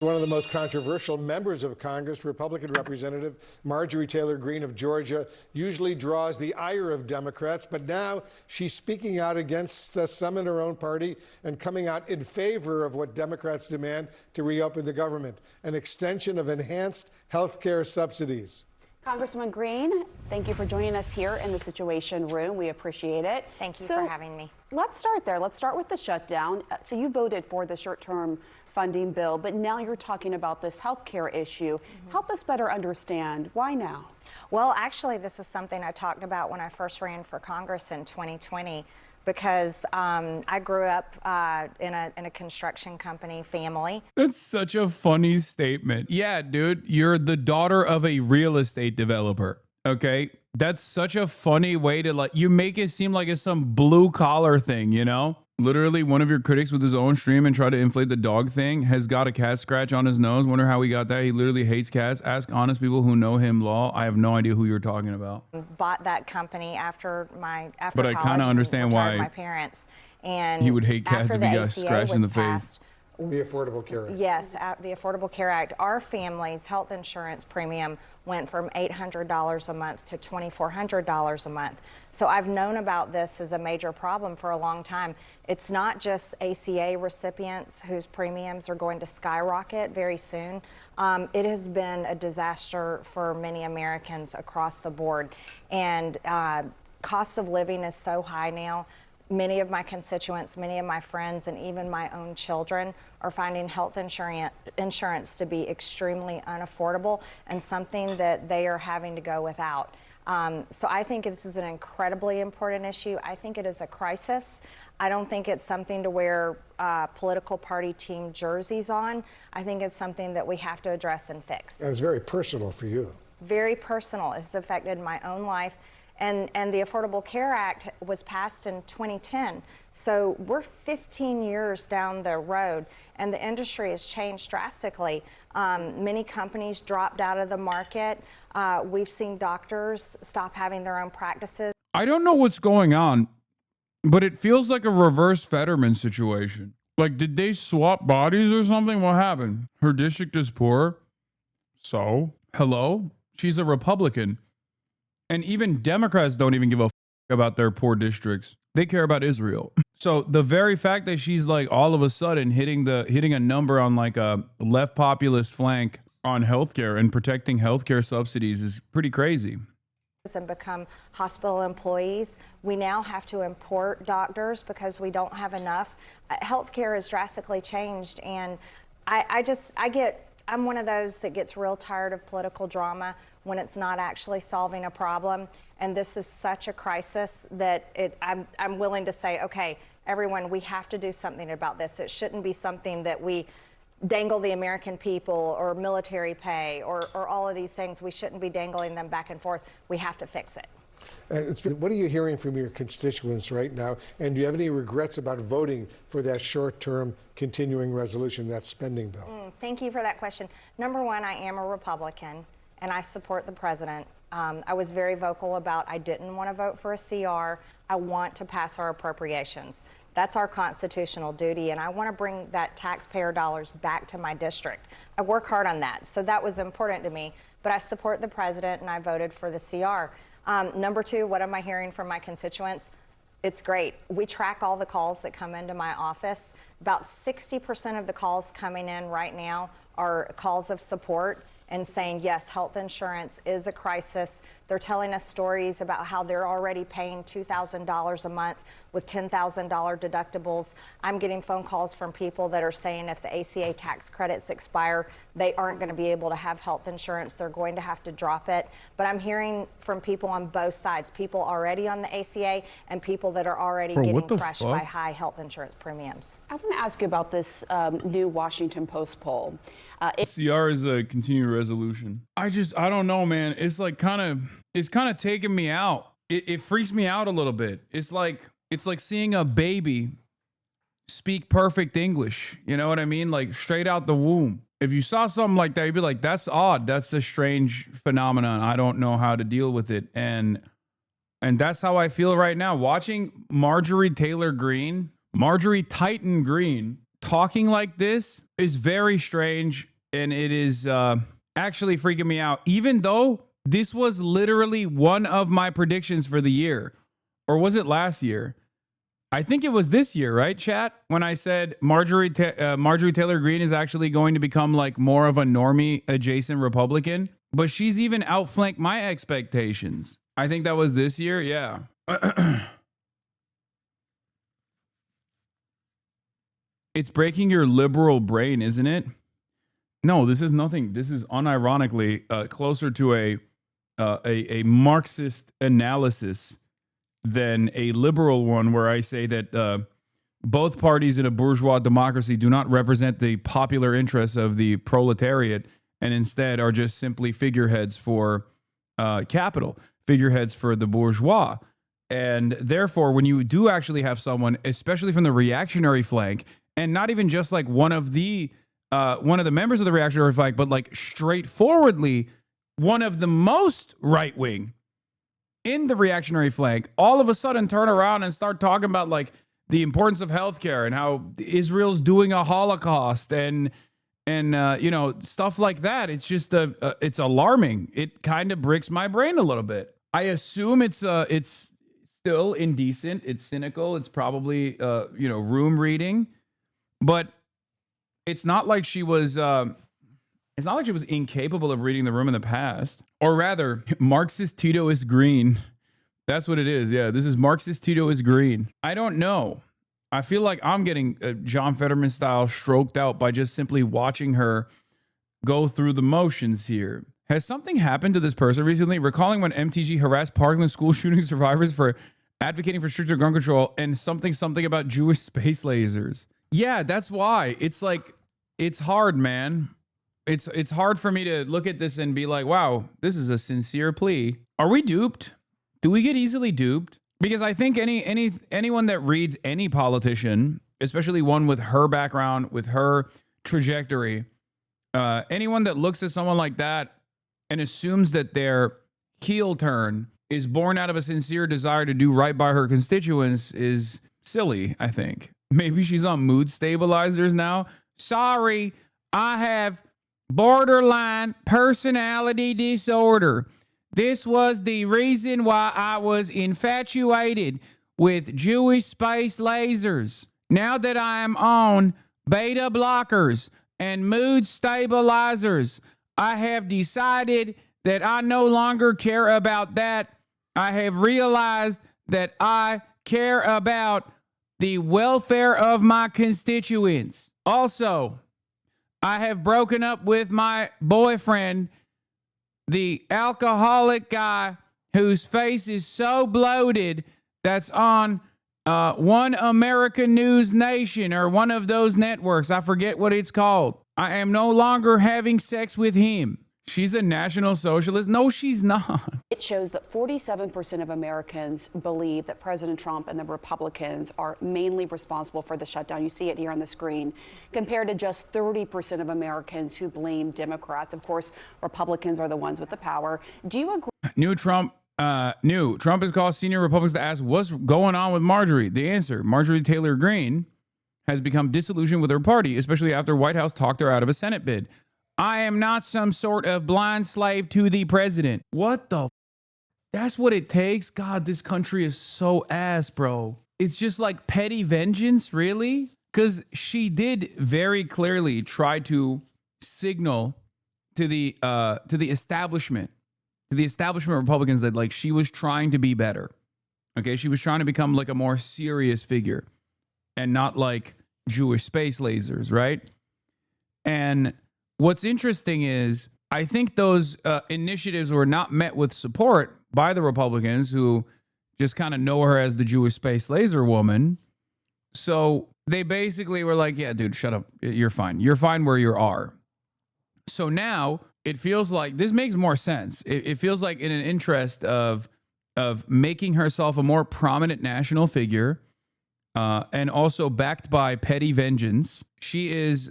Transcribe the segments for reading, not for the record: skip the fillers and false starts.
One of the most controversial members of Congress, Republican Representative Marjorie Taylor Greene of Georgia, usually draws the ire of Democrats, but now she's speaking out against some in her own party and coming out in favor of what Democrats demand to reopen the government, an extension of enhanced health care subsidies. Congresswoman Greene, thank you for joining us here in the Situation Room. We appreciate it. Thank you for having me. Let's start there. Let's start with the shutdown. So you voted for the short-term funding bill, but now you're talking about this health care issue. Help us better understand. Why now? Well, actually, this is something I talked about when I first ran for Congress in 2020. Because I grew up in a construction company family. That's such a funny statement. Yeah, dude, you're the daughter of a real estate developer. Okay, that's such a funny way to you make it seem like it's some blue collar thing, you know? Literally, one of your critics with his own stream and try to inflate the dog thing has got a cat scratch on his nose. Wonder how he got that. He literally hates cats. Ask honest people who know him law. I have no idea who you're talking about. Bought that company after But I kind of understand why my parents and he would hate cats if he got scratched in the face. The Affordable Care Act. Yes, the Affordable Care Act. Our family's health insurance premium went from $800 a month to $2,400 a month. So I've known about this as a major problem for a long time. It's not just ACA recipients whose premiums are going to skyrocket very soon. It has been a disaster for many Americans across the board. And cost of living is so high now. Many of my constituents, many of my friends, and even my own children are finding health insurance to be extremely unaffordable and something that they are having to go without. So I think this is an incredibly important issue. I think it is a crisis. I don't think it's something to wear political party team jerseys on. I think it's something that we have to address and fix. And it's very personal for you. Very personal. It's affected my own life. And the Affordable Care Act was passed in 2010. So we're 15 years down the road, and the industry has changed drastically. Many companies dropped out of the market. We've seen doctors stop having their own practices. I don't know what's going on, but it feels like a reverse Fetterman situation. Like, did they swap bodies or something? What happened? Her district is poor. So, hello? She's a Republican. And even Democrats don't even give a about their poor districts. They care about Israel. So the very fact that she's like all of a sudden hitting a number on like a left populist flank on healthcare and protecting healthcare subsidies is pretty crazy. And become hospital employees. We now have to import doctors because we don't have enough. Healthcare has drastically changed, and I'm one of those that gets real tired of political drama when it's not actually solving a problem. And this is such a crisis that I'm willing to say, okay, everyone, we have to do something about this. It shouldn't be something that we dangle the American people or military pay or all of these things. We shouldn't be dangling them back and forth. We have to fix it. What are you hearing from your constituents right now? And do you have any regrets about voting for that short-term continuing resolution, that spending bill? Thank you for that question. Number one, I am a Republican, and I support the president. I was very vocal about I didn't want to vote for a CR. I want to pass our appropriations. That's our constitutional duty, and I want to bring that taxpayer dollars back to my district. I work hard on that, so that was important to me. But I support the president, and I voted for the CR. Number two, what am I hearing from my constituents? It's great. We track all the calls that come into my office. About 60% of the calls coming in right now are calls of support and saying, yes, health insurance is a crisis. They're telling us stories about how they're already paying $2,000 a month with $10,000 deductibles. I'm getting phone calls from people that are saying if the ACA tax credits expire, they aren't going to be able to have health insurance. They're going to have to drop it. But I'm hearing from people on both sides, people already on the ACA and people that are already getting crushed by high health insurance premiums. I want to ask you about this new Washington Post poll. CR is a continued resolution. I don't know, man. It's like kind of taking me out. It freaks me out a little bit. It's like seeing a baby speak perfect English. You know what I mean? Like straight out the womb. If you saw something like that, you'd be like, that's odd. That's a strange phenomenon. I don't know how to deal with it. And that's how I feel right now. Watching Marjorie Taylor Greene, Marjorie Titan Greene, talking like this is very strange And it is actually freaking me out, even though this was literally one of my predictions for the year. Or was it last year? I think it was this year, right, chat? When I said Marjorie Taylor Greene is actually going to become like more of a normie adjacent Republican. But she's even outflanked my expectations. I think that was this year. Yeah. It's breaking your liberal brain, isn't it? No, this is nothing. This is unironically closer to a Marxist analysis than a liberal one, where I say that both parties in a bourgeois democracy do not represent the popular interests of the proletariat, and instead are just simply figureheads for capital, figureheads for the bourgeois. And therefore, when you do actually have someone, especially from the reactionary flank, and not even just like one of the members of the reactionary flank, but like straightforwardly one of the most right wing in the reactionary flank, all of a sudden turn around and start talking about like the importance of healthcare and how Israel's doing a Holocaust and you know, stuff like that. It's just it's alarming. It kind of breaks my brain a little bit. I assume it's still indecent. It's cynical. It's probably you know, room reading, but it's not like she was. It's not like she was incapable of reading the room in the past, or rather, Marxist Titoist Green. That's what it is. Yeah, this is Marxist Titoist Green. I don't know. I feel like I'm getting John Fetterman style stroked out by just simply watching her go through the motions here. Has something happened to this person recently? Recalling when MTG harassed Parkland school shooting survivors for advocating for stricter gun control, and something about Jewish space lasers. Yeah, that's why. It's like, it's hard, man. It's hard for me to look at this and be like, wow, this is a sincere plea. Are we duped? Do we get easily duped? Because I think anyone that reads any politician, especially one with her background, with her trajectory, anyone that looks at someone like that and assumes that their heel turn is born out of a sincere desire to do right by her constituents is silly, I think. Maybe she's on mood stabilizers now. Sorry, I have borderline personality disorder. This was the reason why I was infatuated with Jewish space lasers. Now that I am on beta blockers and mood stabilizers, I have decided that I no longer care about that. I have realized that I care about the welfare of my constituents. Also, I have broken up with my boyfriend, the alcoholic guy whose face is so bloated that's on One American News Nation or one of those networks. I forget what it's called. I am no longer having sex with him. She's a National Socialist? No, she's not. It shows that 47% of Americans believe that President Trump and the Republicans are mainly responsible for the shutdown. You see it here on the screen, compared to just 30% of Americans who blame Democrats. Of course, Republicans are the ones with the power. Do you agree? Trump has called senior Republicans to ask what's going on with Marjorie. The answer, Marjorie Taylor Greene has become disillusioned with her party, especially after White House talked her out of a Senate bid. I am not some sort of blind slave to the president. What the? That's what it takes? God, this country is so ass, bro. It's just like petty vengeance, really? Because she did very clearly try to signal to the establishment, Republicans, that like she was trying to be better. Okay, she was trying to become like a more serious figure and not like Jewish space lasers, right? And what's interesting is I think those initiatives were not met with support by the Republicans, who just kind of know her as the Jewish space laser woman. So they basically were like, yeah, dude, shut up. You're fine. You're fine where you are. So now it feels like this makes more sense. It feels like in an interest of making herself a more prominent national figure and also backed by petty vengeance, she is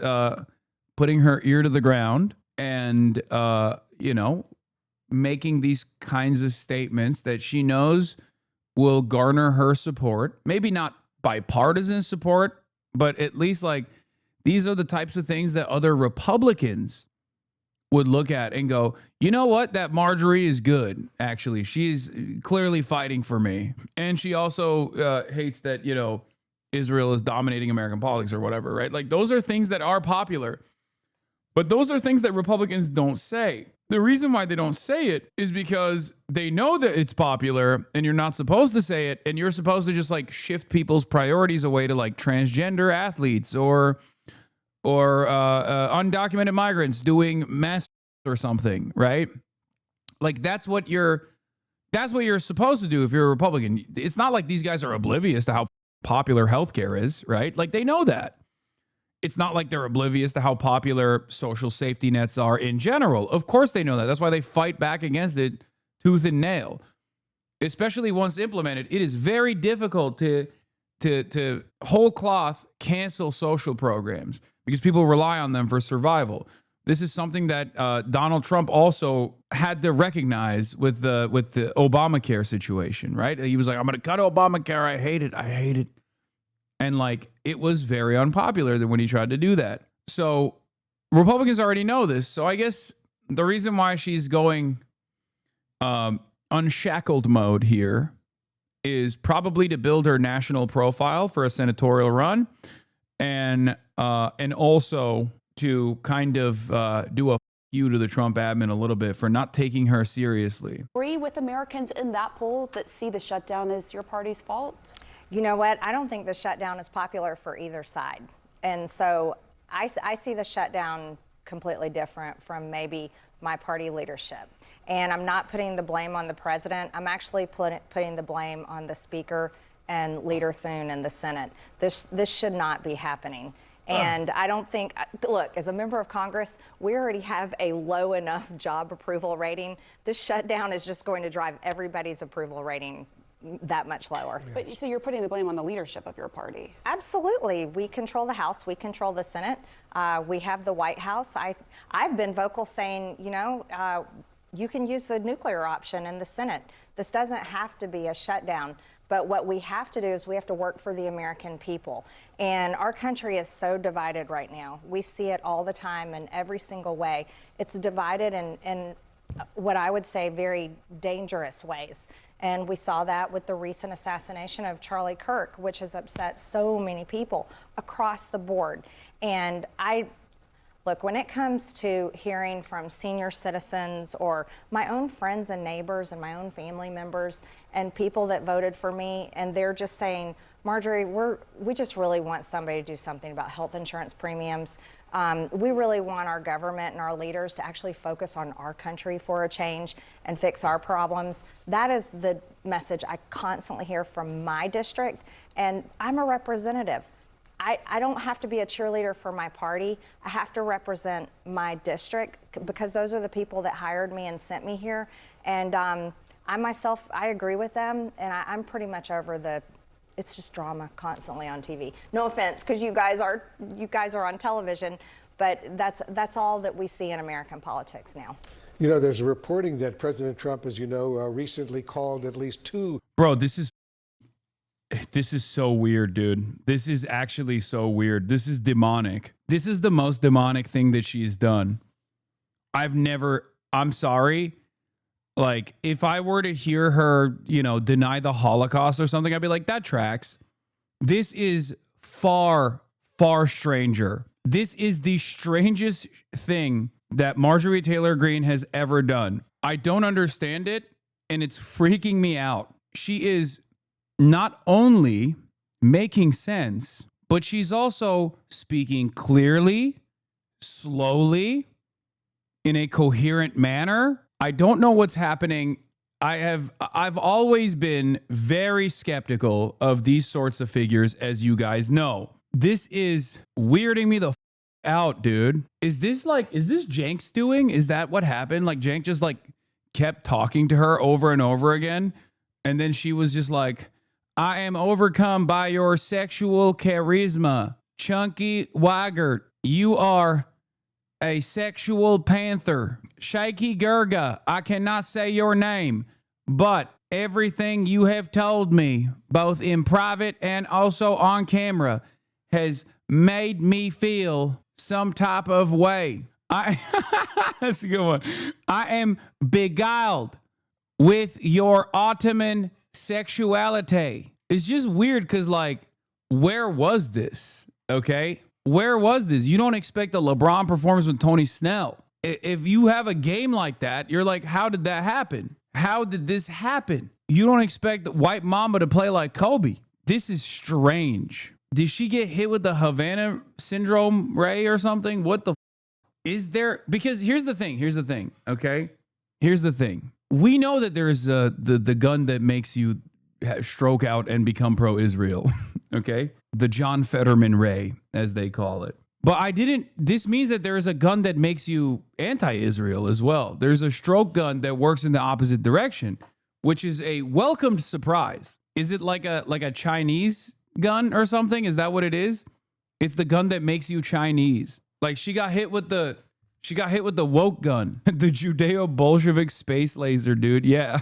putting her ear to the ground and, making these kinds of statements that she knows will garner her support. Maybe not bipartisan support, but at least like these are the types of things that other Republicans would look at and go, you know what? That Marjorie is good, actually. She's clearly fighting for me. And she also hates that, you know, Israel is dominating American politics or whatever, right? Like, those are things that are popular. But those are things that Republicans don't say. The reason why they don't say it is because they know that it's popular and you're not supposed to say it. And you're supposed to just like shift people's priorities away to like transgender athletes or undocumented migrants doing mass or something, right? Like that's what you're supposed to do if you're a Republican. It's not like these guys are oblivious to how popular healthcare is, right? Like they know that. It's not like they're oblivious to how popular social safety nets are in general. Of course they know that. That's why they fight back against it tooth and nail. Especially once implemented, it is very difficult to whole cloth cancel social programs because people rely on them for survival. This is something that Donald Trump also had to recognize with the Obamacare situation, right? He was like, I'm going to cut Obamacare. I hate it. And like, it was very unpopular when he tried to do that. So Republicans already know this. So I guess the reason why she's going unshackled mode here is probably to build her national profile for a senatorial run, and also to kind of do a you to the Trump admin a little bit for not taking her seriously. Agree with Americans in that poll that see the shutdown as your party's fault? You know what? I don't think the shutdown is popular for either side. And so I see the shutdown completely different from maybe my party leadership. And I'm not putting the blame on the president. I'm actually putting the blame on the speaker and Leader Thune in the Senate. This should not be happening. And I don't think, look, as a member of Congress, we already have a low enough job approval rating. This shutdown is just going to drive everybody's approval rating that much lower. But so you're putting the blame on the leadership of your party? Absolutely. We control the House. We control the Senate. We have the White House. I've been vocal saying, you know, you can use the nuclear option in the Senate. This doesn't have to be a shutdown. But what we have to do is we have to work for the American people. And our country is so divided right now. We see it all the time in every single way. It's divided in what I would say very dangerous ways. And we saw that with the recent assassination of Charlie Kirk, which has upset so many people across the board. And look, when it comes to hearing from senior citizens or my own friends and neighbors and my own family members and people that voted for me, and they're just saying, Marjorie, we just really want somebody to do something about health insurance premiums. We really want our government and our leaders to actually focus on our country for a change and fix our problems. That is the message I constantly hear from my district, and I'm a representative. I don't have to be a cheerleader for my party. I have to represent my district because those are the people that hired me and sent me here. And I myself, I agree with them, and I'm pretty much over it's just drama constantly on TV. No offense, because you guys are on television, but that's all that we see in American politics now. You know, there's a reporting that President Trump, as you know, recently called at least two. Bro, this is so weird, dude. This is actually so weird. This is demonic. This is the most demonic thing that she's done. I'm sorry. Like, if I were to hear her, you know, deny the Holocaust or something, I'd be like, that tracks. This is far, far stranger. This is the strangest thing that Marjorie Taylor Greene has ever done. I don't understand it, and it's freaking me out. She is not only making sense, but she's also speaking clearly, slowly, in a coherent manner. I don't know what's happening. I've always been very skeptical of these sorts of figures, as you guys know. This is weirding me the out, dude. Is this Jank's doing? Is that what happened? Like, Jank just like kept talking to her over and over again, and then she was just like, I am overcome by your sexual charisma. Chunky Waggart, you are a sexual panther. Shaky Gurga, I cannot say your name, but everything you have told me, both in private and also on camera, has made me feel some type of way. That's a good one. I am beguiled with your Ottoman sexuality. It's just weird because, like, where was this? Okay? Where was this? You don't expect a LeBron performance with Tony Snell. If you have a game like that, you're like, how did that happen? How did this happen? You don't expect the White Mamba to play like Kobe. This is strange. Did she get hit with the Havana syndrome, Ray, or something? What the is there? Because here's the thing. Okay? Here's the thing. We know that there's the gun that makes you stroke out and become pro-Israel. Okay? The John Fetterman Ray, as they call it. But this means that there is a gun that makes you anti-Israel as well. There's a stroke gun that works in the opposite direction, which is a welcomed surprise. Is it like a Chinese gun or something? Is that what it is? It's the gun that makes you Chinese. Like she got hit with the woke gun, the Judeo-Bolshevik space laser, dude. Yeah,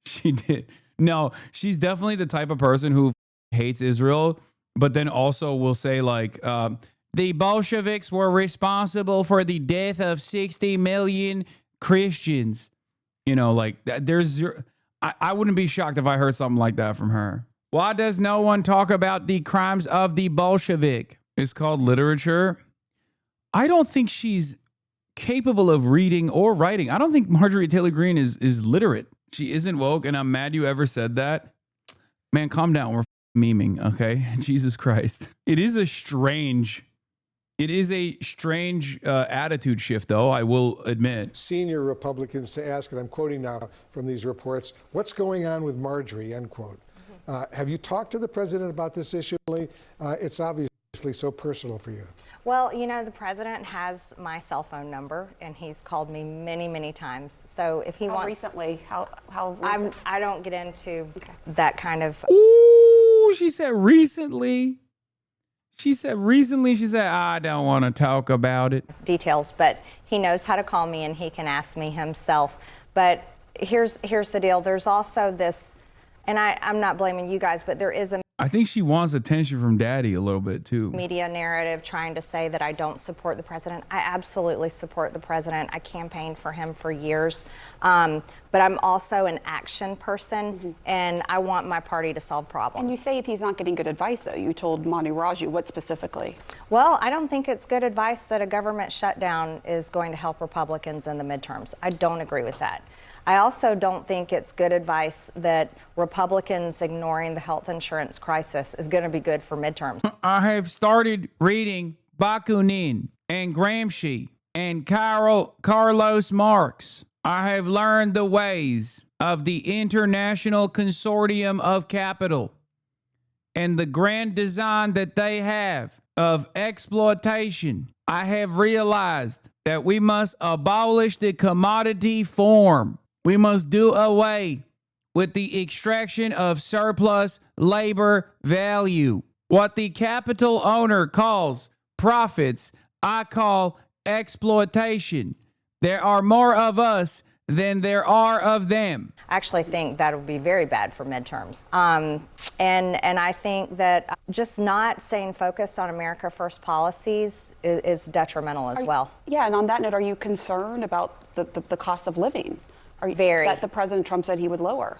she did. No, she's definitely the type of person who hates Israel, but then also will say like, the Bolsheviks were responsible for the death of 60 million Christians. You know, like I wouldn't be shocked if I heard something like that from her. Why does no one talk about the crimes of the Bolshevik? It's called literature. I don't think she's capable of reading or writing. I don't think Marjorie Taylor Greene is literate. She isn't woke, and I'm mad you ever said that. Man, calm down. We're memeing, okay? Jesus Christ. It is a strange attitude shift, though, I will admit. Senior Republicans to ask, and I'm quoting now from these reports, what's going on with Marjorie, end quote. Have you talked to the president about this issue? It's obviously so personal for you. Well, you know, the president has my cell phone number, and he's called me many, many times. So if he wants... Recently? How recent? I don't get into that kind of... Ooh, she said recently. She said, I don't want to talk about it. Details, but he knows how to call me and he can ask me himself. But here's the deal. There's also this, and I'm not blaming you guys, but there is a I think she wants attention from daddy a little bit too. Media narrative trying to say that I don't support the president. I absolutely support the president. I campaigned for him for years. But I'm also an action person, and I want my party to solve problems. And you say he's not getting good advice, though. You told Manu Raju. What specifically? Well, I don't think it's good advice that a government shutdown is going to help Republicans in the midterms. I don't agree with that. I also don't think it's good advice that Republicans ignoring the health insurance crisis is going to be good for midterms. I have started reading Bakunin and Gramsci and Carlos Marx. I have learned the ways of the International Consortium of Capital and the grand design that they have of exploitation. I have realized that we must abolish the commodity form. We must do away with the extraction of surplus labor value. What the capital owner calls profits, I call exploitation. There are more of us than there are of them. I actually think that would be very bad for midterms. And I think that just not staying focused on America First policies is detrimental as well. Yeah, and on that note, are you concerned about the cost of living? Very. That the President Trump said he would lower?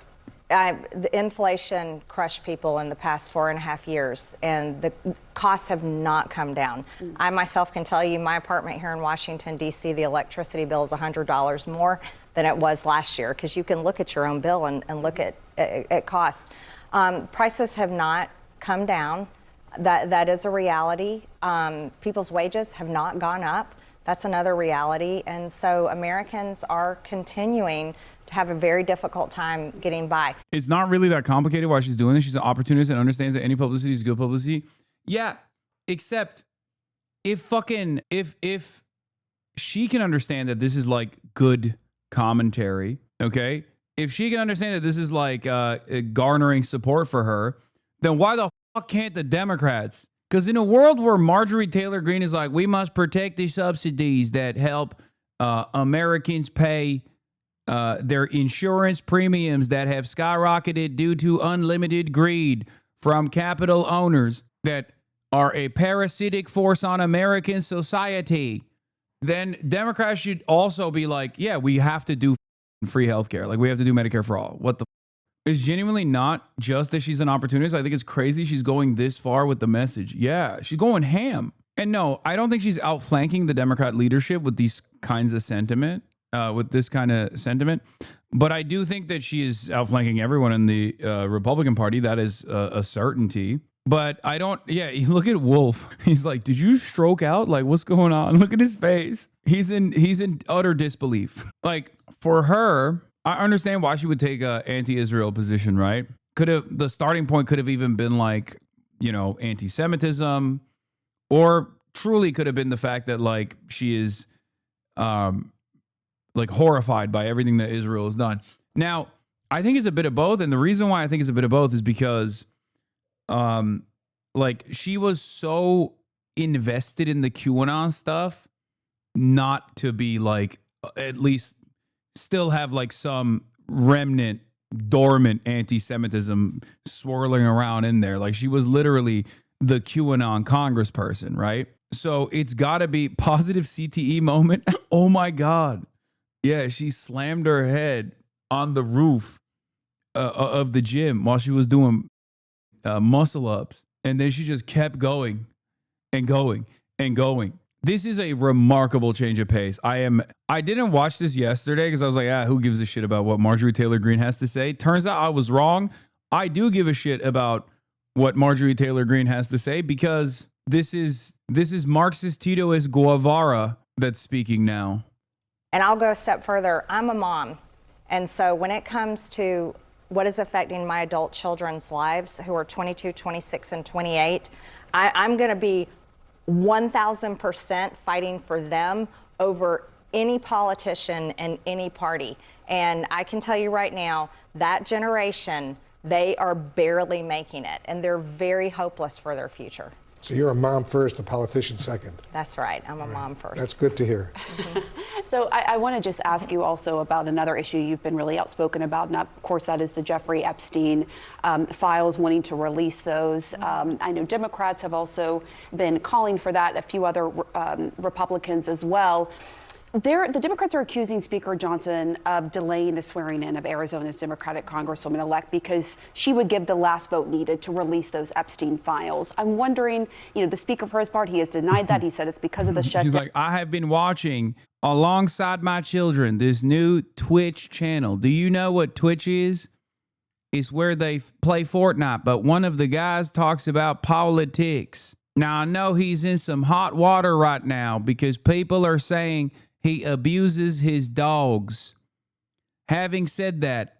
The inflation crushed people in the past 4.5 years, and the costs have not come down. I myself can tell you my apartment here in Washington, D.C., the electricity bill is $100 more than it was last year, because you can look at your own bill and look at cost. Prices have not come down. That is a reality. People's wages have not gone up. That's another reality. And so Americans are continuing to have a very difficult time getting by. It's not really that complicated why she's doing this. She's an opportunist and understands that any publicity is good publicity. Yeah, except if she can understand that this is like good commentary, okay? If she can understand that this is like garnering support for her, then why the fuck can't the Democrats? Because in a world where Marjorie Taylor Greene is like, we must protect the subsidies that help Americans pay their insurance premiums that have skyrocketed due to unlimited greed from capital owners that are a parasitic force on American society. then Democrats should also be like, yeah, we have to do free healthcare. Like, we have to do Medicare for all. What the It's genuinely not just that she's an opportunist. I think it's crazy she's going this far with the message. Yeah, she's going ham. And no, I don't think she's outflanking the Democrat leadership with these kinds of sentiment, with this kind of sentiment. But I do think that she is outflanking everyone in the Republican Party. That is a certainty. But I don't, yeah, you look at Wolf. He's like, did you stroke out? Like, what's going on? Look at his face. He's in utter disbelief. Like, for her, I understand why she would take a anti-Israel position, right? The starting point could have even been like, you know, anti-Semitism, or truly could have been the fact that like she is like horrified by everything that Israel has done. Now, I think it's a bit of both. And the reason why I think it's a bit of both is because like she was so invested in the QAnon stuff not to be like, at least still have like some remnant dormant anti-Semitism swirling around in there. Like, she was literally the QAnon congressperson, right? So it's got to be positive CTE moment. Oh my God. Yeah, she slammed her head on the roof of the gym while she was doing muscle ups. And then she just kept going and going and going. This is a remarkable change of pace. I didn't watch this yesterday because I was like, who gives a shit about what Marjorie Taylor Greene has to say? Turns out I was wrong. I do give a shit about what Marjorie Taylor Greene has to say, because this is Marxist Titoist Guevara that's speaking now. And I'll go a step further. I'm a mom. And so when it comes to what is affecting my adult children's lives, who are 22, 26, and 28, I'm going to be 1,000% fighting for them over any politician and any party. And I can tell you right now, that generation, they are barely making it, and they're very hopeless for their future. So you're a mom first, a politician second. That's right. I'm a mom first. That's good to hear. So I want to just ask you also about another issue you've been really outspoken about, and of course that is the Jeffrey Epstein files, wanting to release those. I know Democrats have also been calling for that, a few other Republicans as well. The Democrats are accusing Speaker Johnson of delaying the swearing in of Arizona's Democratic Congresswoman-elect because she would give the last vote needed to release those Epstein files. I'm wondering, you know, the Speaker, for his part, he has denied that. He said it's because of the shutdown. She's like, I have been watching alongside my children this new Twitch channel. Do you know what Twitch is? It's where they play Fortnite, but one of the guys talks about politics. Now, I know he's in some hot water right now because people are saying he abuses his dogs. Having said that,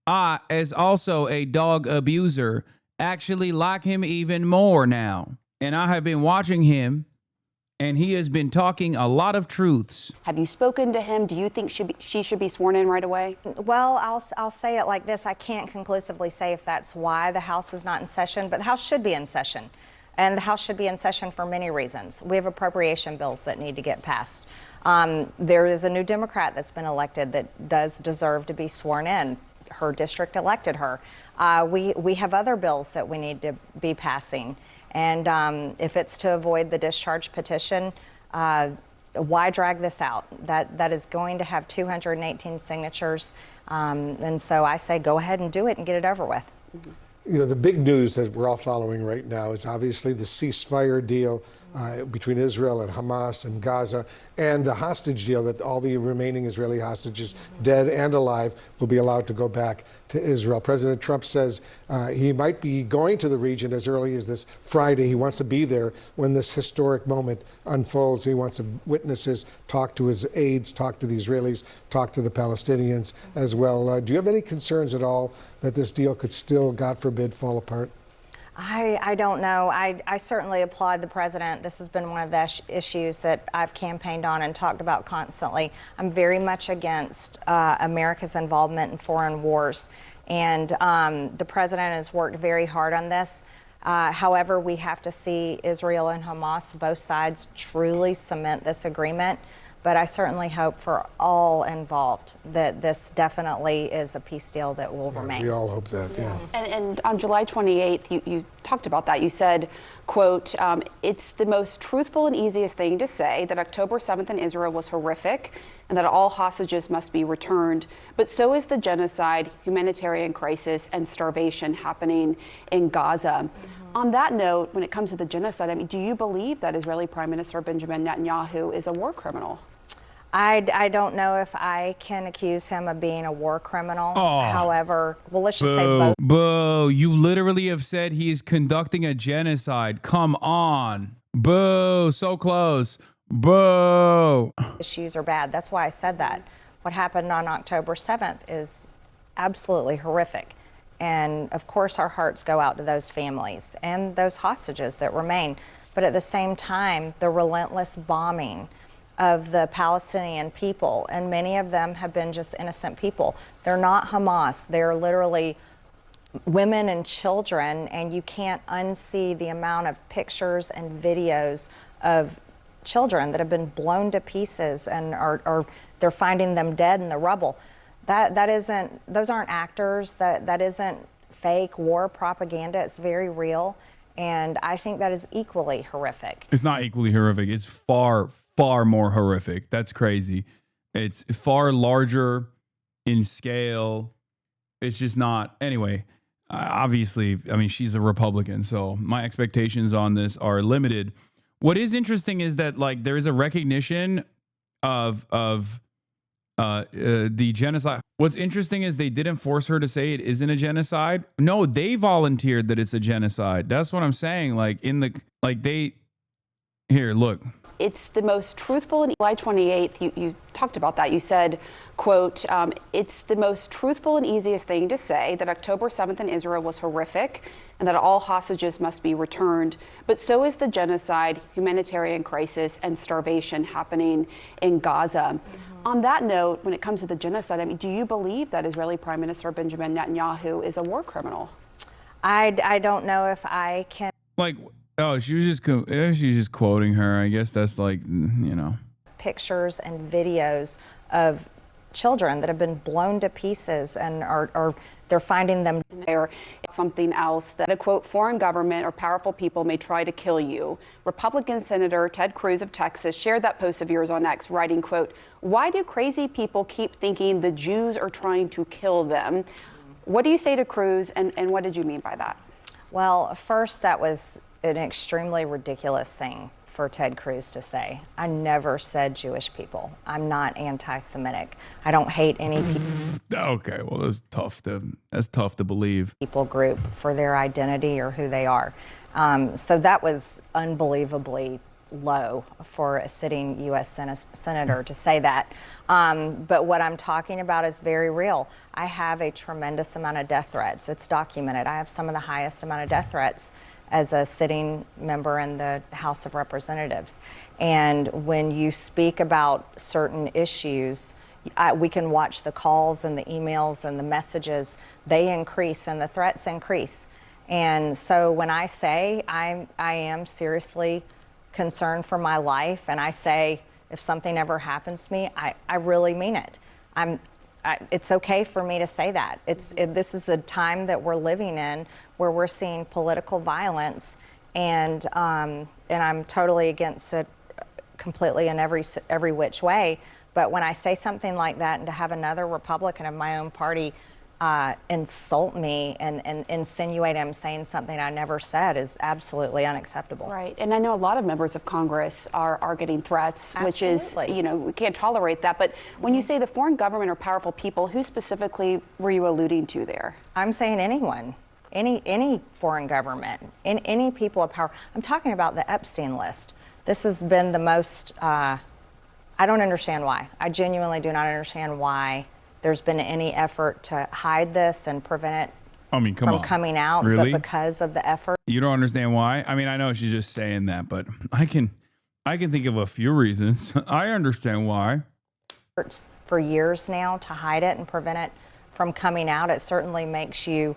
I, as also a dog abuser, actually like him even more now. And I have been watching him, and he has been talking a lot of truths. Have you spoken to him? Do you think she should be sworn in right away? Well, I'll say it like this. I can't conclusively say if that's why the House is not in session, but the House should be in session. And the House should be in session for many reasons. We have appropriation bills that need to get passed. There is a new Democrat that's been elected that does deserve to be sworn in. Her district elected her. We have other bills that we need to be passing. And if it's to avoid the discharge petition, why drag this out? That is going to have 218 signatures. And so I say go ahead and do it and get it over with. Mm-hmm. You know, the big news that we're all following right now is obviously the ceasefire deal between Israel and Hamas and Gaza, and the hostage deal that all the remaining Israeli hostages, dead and alive, will be allowed to go back to Israel. President Trump says he might be going to the region as early as this Friday. He wants to be there when this historic moment unfolds. He wants to witness this, talk to his aides, talk to the Israelis, talk to the Palestinians as well. Do you have any concerns at all that this deal could still, God forbid, fall apart? I don't know. I certainly applaud the president. This has been one of the issues that I've campaigned on and talked about constantly. I'm very much against America's involvement in foreign wars. And the president has worked very hard on this. However, we have to see Israel and Hamas, both sides, truly cement this agreement But I certainly hope for all involved that this definitely is a peace deal that will remain. We all hope that, yeah. And on July 28th, you talked about that. You said, quote, it's the most truthful and easiest thing to say that October 7th in Israel was horrific and that all hostages must be returned. But so is the genocide, humanitarian crisis, and starvation happening in Gaza. On that note, when it comes to the genocide, I mean, do you believe that Israeli Prime Minister Benjamin Netanyahu is a war criminal? I don't know if I can accuse him of being a war criminal. However, well, let's just say both. Boo, you literally have said he is conducting a genocide. Come on. Boo, so close. Boo. Issues are bad. That's why I said that. What happened on October 7th is absolutely horrific. And of course, our hearts go out to those families and those hostages that remain. But at the same time, the relentless bombing of the Palestinian people, and many of them have been just innocent people. They're not Hamas. They're literally women and children, and you can't unsee the amount of pictures and videos of children that have been blown to pieces and are they're finding them dead in the rubble. That isn't, those aren't actors. That isn't fake war propaganda. It's very real, and I think that is equally horrific. It's not equally horrific. It's far more horrific. That's crazy. It's far larger in scale. It's just not. Anyway, obviously, I mean, she's a Republican, so my expectations on this are limited. What is interesting is that, like, there is a recognition of the genocide. What's interesting is they didn't force her to say it isn't a genocide. No, they volunteered that it's a genocide. That's what I'm saying. Like, here, look. It's the most truthful. And July 28th, you talked about that. You said, quote, it's the most truthful and easiest thing to say that October 7th in Israel was horrific and that all hostages must be returned. But so is the genocide, humanitarian crisis, and starvation happening in Gaza. On that note, when it comes to the genocide, I mean, do you believe that Israeli Prime Minister Benjamin Netanyahu is a war criminal? I don't know if I can. Like, oh, she's just quoting her. I guess that's like, you know. Pictures and videos of children that have been blown to pieces and are they're finding them there. Something else that a quote, foreign government or powerful people may try to kill you. Republican Senator Ted Cruz of Texas shared that post of yours on X, writing, quote, why do crazy people keep thinking the Jews are trying to kill them? What do you say to Cruz, and what did you mean by that? Well, first, that was an extremely ridiculous thing for Ted Cruz to say. I never said Jewish people. I'm not anti-Semitic. I don't hate any people. Okay, well, that's tough to believe. People group for their identity or who they are. So that was unbelievably low for a sitting U.S. senator to say that. But what I'm talking about is very real. I have a tremendous amount of death threats. It's documented. I have some of the highest amount of death threats as a sitting member in the House of Representatives. And when you speak about certain issues, we can watch the calls and the emails and the messages. They increase and the threats increase. And so when I say I am seriously concerned for my life, and I say if something ever happens to me, I really mean it. It's okay for me to say that. This is a time that we're living in where we're seeing political violence, and I'm totally against it completely in every which way. But when I say something like that, and to have another Republican of my own party insult me and insinuate I'm saying something I never said is absolutely unacceptable. Right, and I know a lot of members of Congress are getting threats, Absolutely. Which is, you know, we can't tolerate that. But when you say the foreign government or powerful people, who specifically were you alluding to there? I'm saying anyone, any foreign government, any people of power. I'm talking about the Epstein list. This has been the most, I don't understand why. I genuinely do not understand why there's been any effort to hide this and prevent it from coming out. Really? But because of the effort. You don't understand why? I mean, I know she's just saying that, but I can think of a few reasons. I understand why. For years now to hide it and prevent it from coming out, it certainly makes you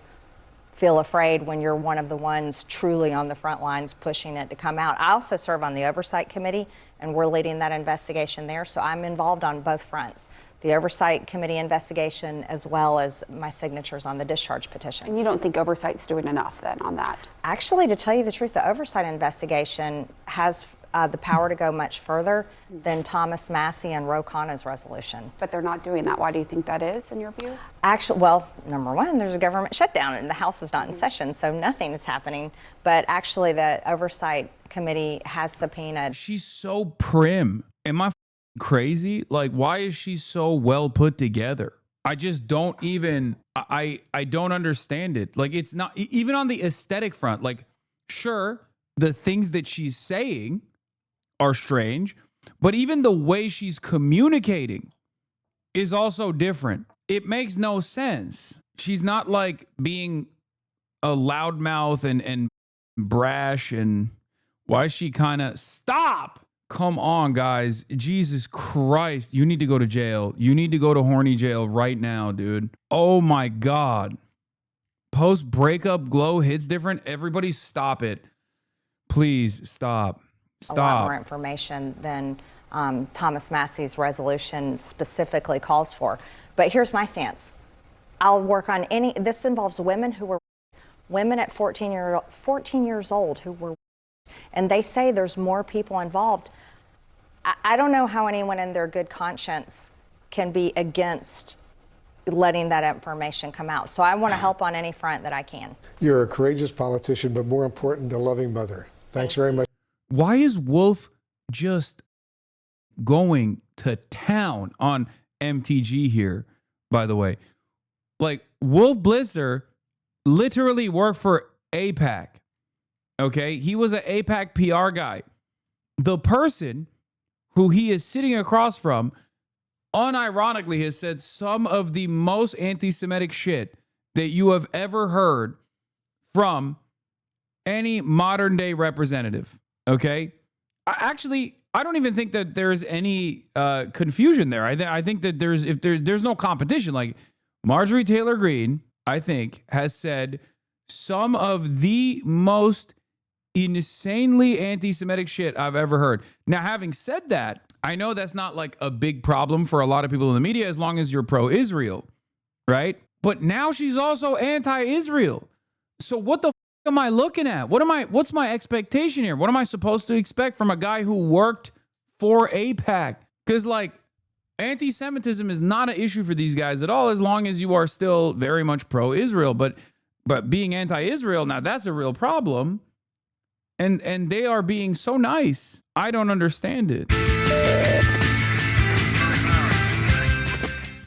feel afraid when you're one of the ones truly on the front lines pushing it to come out. I also serve on the Oversight Committee, and we're leading that investigation there, so I'm involved on both fronts. The Oversight Committee investigation, as well as my signatures on the discharge petition. And you don't think Oversight's doing enough then on that? Actually, to tell you the truth, the Oversight investigation has the power to go much further than Thomas Massie and Ro Khanna's resolution. But they're not doing that. Why do you think that is, in your view? Actually, well, number one, there's a government shutdown and the House is not in session, so nothing is happening. But actually, the Oversight Committee has subpoenaed. She's so prim. Am I crazy? Like, why is she so well put together? I just don't even, I don't understand it. Like, it's not, even on the aesthetic front, like, sure, the things that she's saying are strange, but even the way she's communicating is also different. It makes no sense. She's not like being a loudmouth and brash, and why is she kind of, stop? Come on, guys. Jesus Christ. You need to go to jail. You need to go to horny jail right now, dude. Oh my God. Post breakup glow hits different. Everybody stop it. Please stop. Stop. A lot more information than Thomas Massie's resolution specifically calls for. But here's my stance. I'll work on any, this involves women who were, women at 14 years old who were, and they say there's more people involved. I don't know how anyone in their good conscience can be against letting that information come out. So I want to help on any front that I can. You're a courageous politician, but more important, a loving mother. Thanks very much. Why is Wolf just going to town on MTG here, by the way? Like, Wolf Blitzer literally worked for AIPAC. Okay? He was an AIPAC PR guy. The person who he is sitting across from unironically has said some of the most anti-Semitic shit that you have ever heard from any modern day representative. Okay? I don't even think that there's any confusion there. I think that there's no competition. Like, Marjorie Taylor Greene, I think, has said some of the most insanely anti-Semitic shit I've ever heard. Now, having said that, I know that's not like a big problem for a lot of people in the media as long as you're pro-Israel, right? But now she's also anti-Israel. So what the am I looking at? What's my expectation here? What am I supposed to expect from a guy who worked for AIPAC? Because, like, anti-Semitism is not an issue for these guys at all as long as you are still very much pro-Israel. But being anti-Israel, now that's a real problem. And they are being so nice. I don't understand it.